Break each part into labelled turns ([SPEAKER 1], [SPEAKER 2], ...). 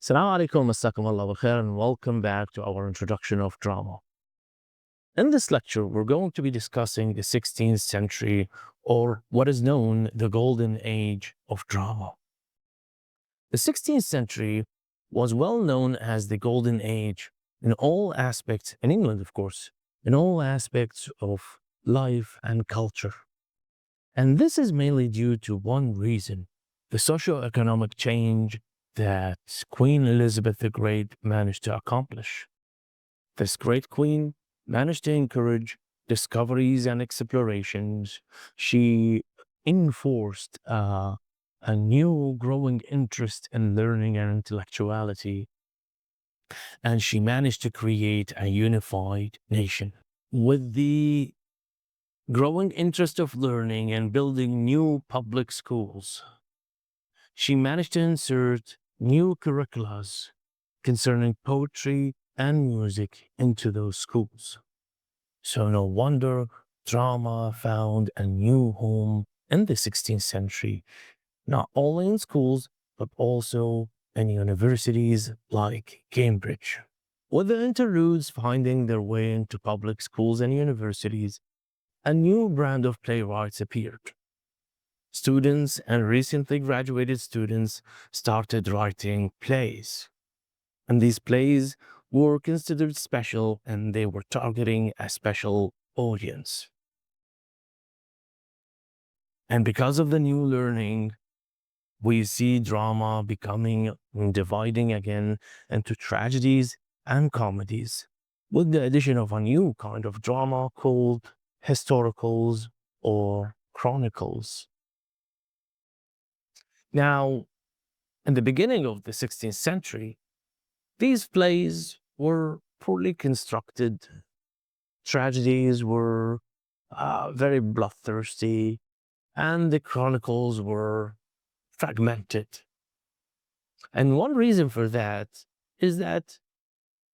[SPEAKER 1] Assalamu alaikum, masakum Allah wa khair, and welcome back to our introduction of drama. In this lecture, we're going to be discussing the 16th century, or what is known the golden age of drama. The 16th century was well known as the golden age in all aspects, in England, of course, in all aspects of life and culture. And this is mainly due to one reason: the socio-economic change that Queen Elizabeth the Great managed to accomplish. This great queen managed to encourage discoveries and explorations. She enforced a new growing interest in learning and intellectuality, and she managed to create a unified nation. With the growing interest of learning and building new public schools, she managed to insert new curriculums concerning poetry and music into those schools. So no wonder drama found a new home in the 16th century, not only in schools, but also in universities like Cambridge. With the interludes finding their way into public schools and universities, a new brand of playwrights appeared. Students and recently graduated students started writing plays. And these plays were considered special, and they were targeting a special audience. And because of the new learning, we see drama becoming dividing again into tragedies and comedies, with the addition of a new kind of drama called historicals or chronicles. Now, in the beginning of the 16th century, these plays were poorly constructed. Tragedies were very bloodthirsty, and the chronicles were fragmented. And one reason for that is that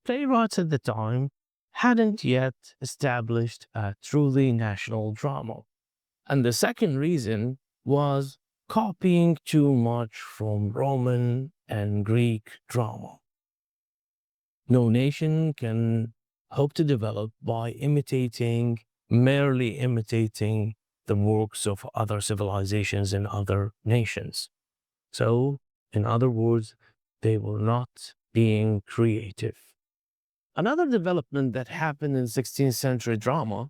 [SPEAKER 1] playwrights at the time hadn't yet established a truly national drama. And the second reason was copying too much from Roman and Greek drama. No nation can hope to develop by merely imitating the works of other civilizations and other nations. So, in other words, they were not being creative. Another development that happened in 16th century drama,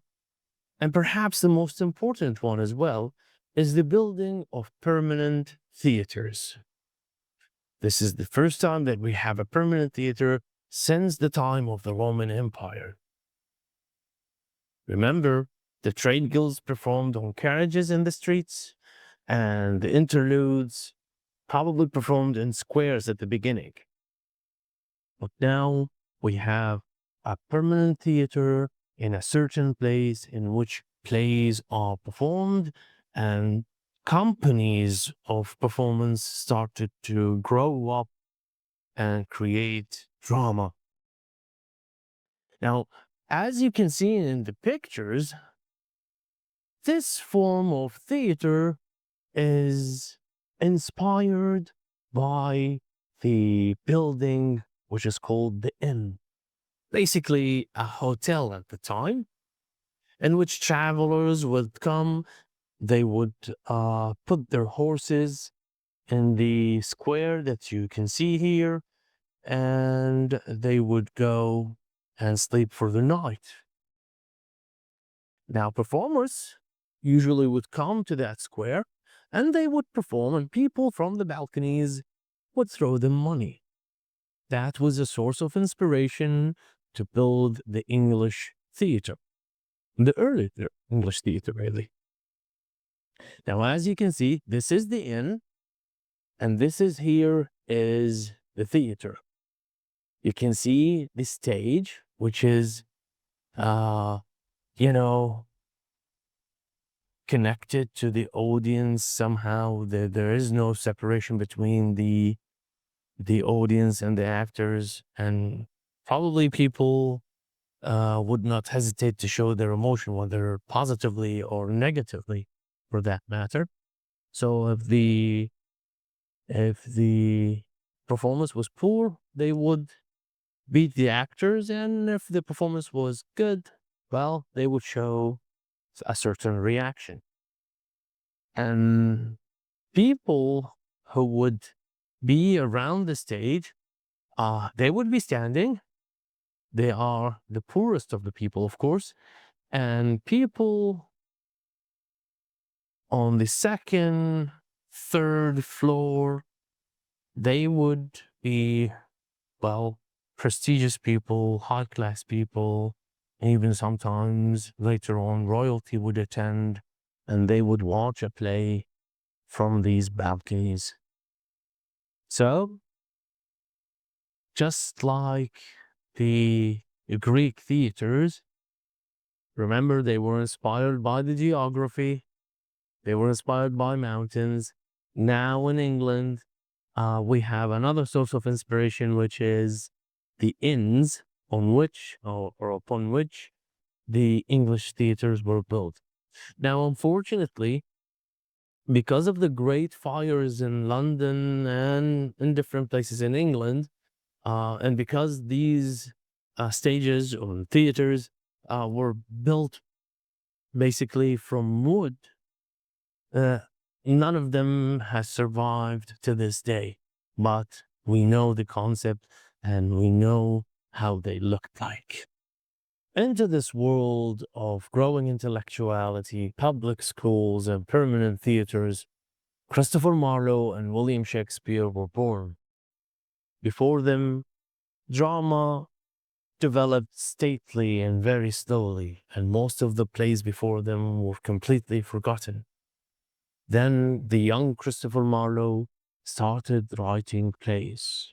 [SPEAKER 1] and perhaps the most important one as well, is the building of permanent theaters. This is the first time that we have a permanent theater since the time of the Roman Empire. Remember, the trade guilds performed on carriages in the streets, and the interludes probably performed in squares at the beginning. But now we have a permanent theater in a certain place in which plays are performed, and companies of performance started to grow up and create drama. Now, as you can see in the pictures, this form of theater is inspired by the building which is called the inn. Basically a hotel at the time, in which travelers would come. They would put their horses in the square that you can see here, and they would go and sleep for the night. Now, performers usually would come to that square and they would perform, and people from the balconies would throw them money. That was a source of inspiration to build the English theater, the early English theater, really. Now, as you can see, this is the inn, and this is here is the theater. You can see the stage, which is, connected to the audience somehow. There is no separation between the audience and the actors, and probably people would not hesitate to show their emotion, whether positively or negatively, for that matter. So if the performance was poor, they would beat the actors, and if the performance was good, well, they would show a certain reaction. And people who would be around the stage, they would be standing. They are the poorest of the people, of course, and people on the second, third floor, they would be, well, prestigious people, high class people, even sometimes later on royalty would attend and they would watch a play from these balconies. So, just like the Greek theaters, remember they were inspired by the geography, they were inspired by mountains. Now in England, we have another source of inspiration, which is the inns on which or upon which the English theaters were built. Now, unfortunately, because of the great fires in London and in different places in England, and because these stages or theaters were built basically from wood, none of them has survived to this day. But we know the concept and we know how they looked like. Into this world of growing intellectuality, public schools, and permanent theaters, Christopher Marlowe and William Shakespeare were born. Before them, drama developed stately and very slowly, and most of the plays before them were completely forgotten. Then the young Christopher Marlowe started writing plays.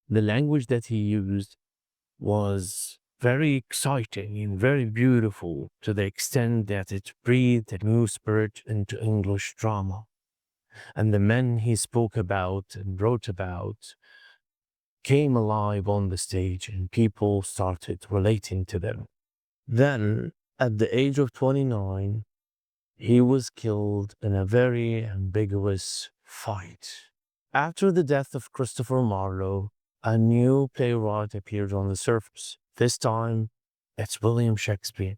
[SPEAKER 1] The language that he used was very exciting and very beautiful to the extent that it breathed a new spirit into English drama. And the men he spoke about and wrote about came alive on the stage and people started relating to them. Then, at the age of 29, he was killed in a very ambiguous fight. After the death of Christopher Marlowe, a new playwright appeared on the surface. This time, it's William Shakespeare.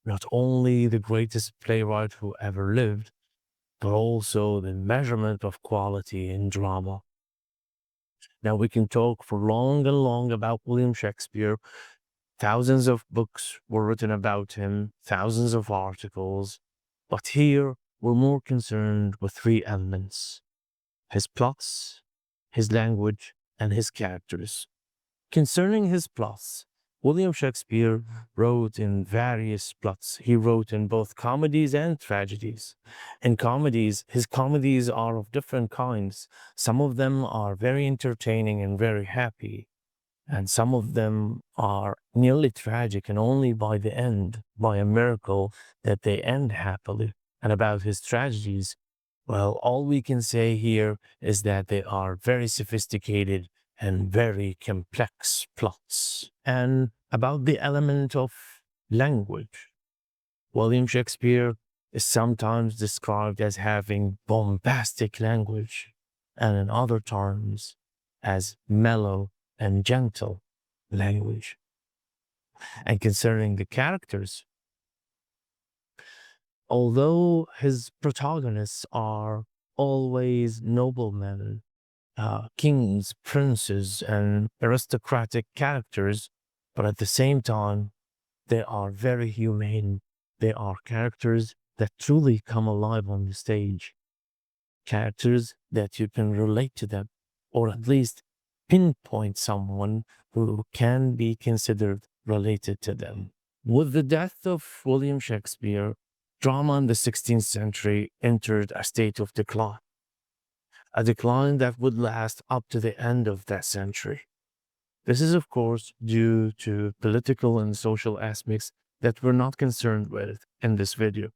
[SPEAKER 1] Not only the greatest playwright who ever lived, but also the measurement of quality in drama. Now, we can talk for long and long about William Shakespeare. Thousands of books were written about him, thousands of articles, but here we're more concerned with three elements: his plots, his language, and his characters. Concerning his plots, William Shakespeare wrote in various plots. He wrote in both comedies and tragedies. In comedies, his comedies are of different kinds. Some of them are very entertaining and very happy, and some of them are nearly tragic, and only by the end, by a miracle, that they end happily. And about his tragedies, well, all we can say here is that they are very sophisticated and very complex plots. And about the element of language, William Shakespeare is sometimes described as having bombastic language, and in other terms, as mellow and gentle language. And concerning the characters, although his protagonists are always noblemen, kings, princes, and aristocratic characters, but at the same time, they are very humane. They are characters that truly come alive on the stage. Characters that you can relate to them, or at least pinpoint someone who can be considered related to them. With the death of William Shakespeare, drama in the 16th century entered a state of decline, a decline that would last up to the end of that century. This is, of course, due to political and social aspects that we're not concerned with in this video.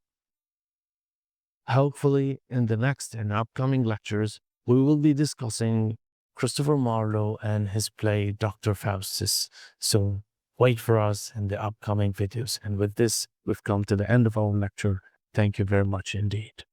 [SPEAKER 1] Hopefully, in the next and upcoming lectures, we will be discussing Christopher Marlowe and his play Dr. Faustus. So wait for us in the upcoming videos. And with this, we've come to the end of our lecture. Thank you very much indeed.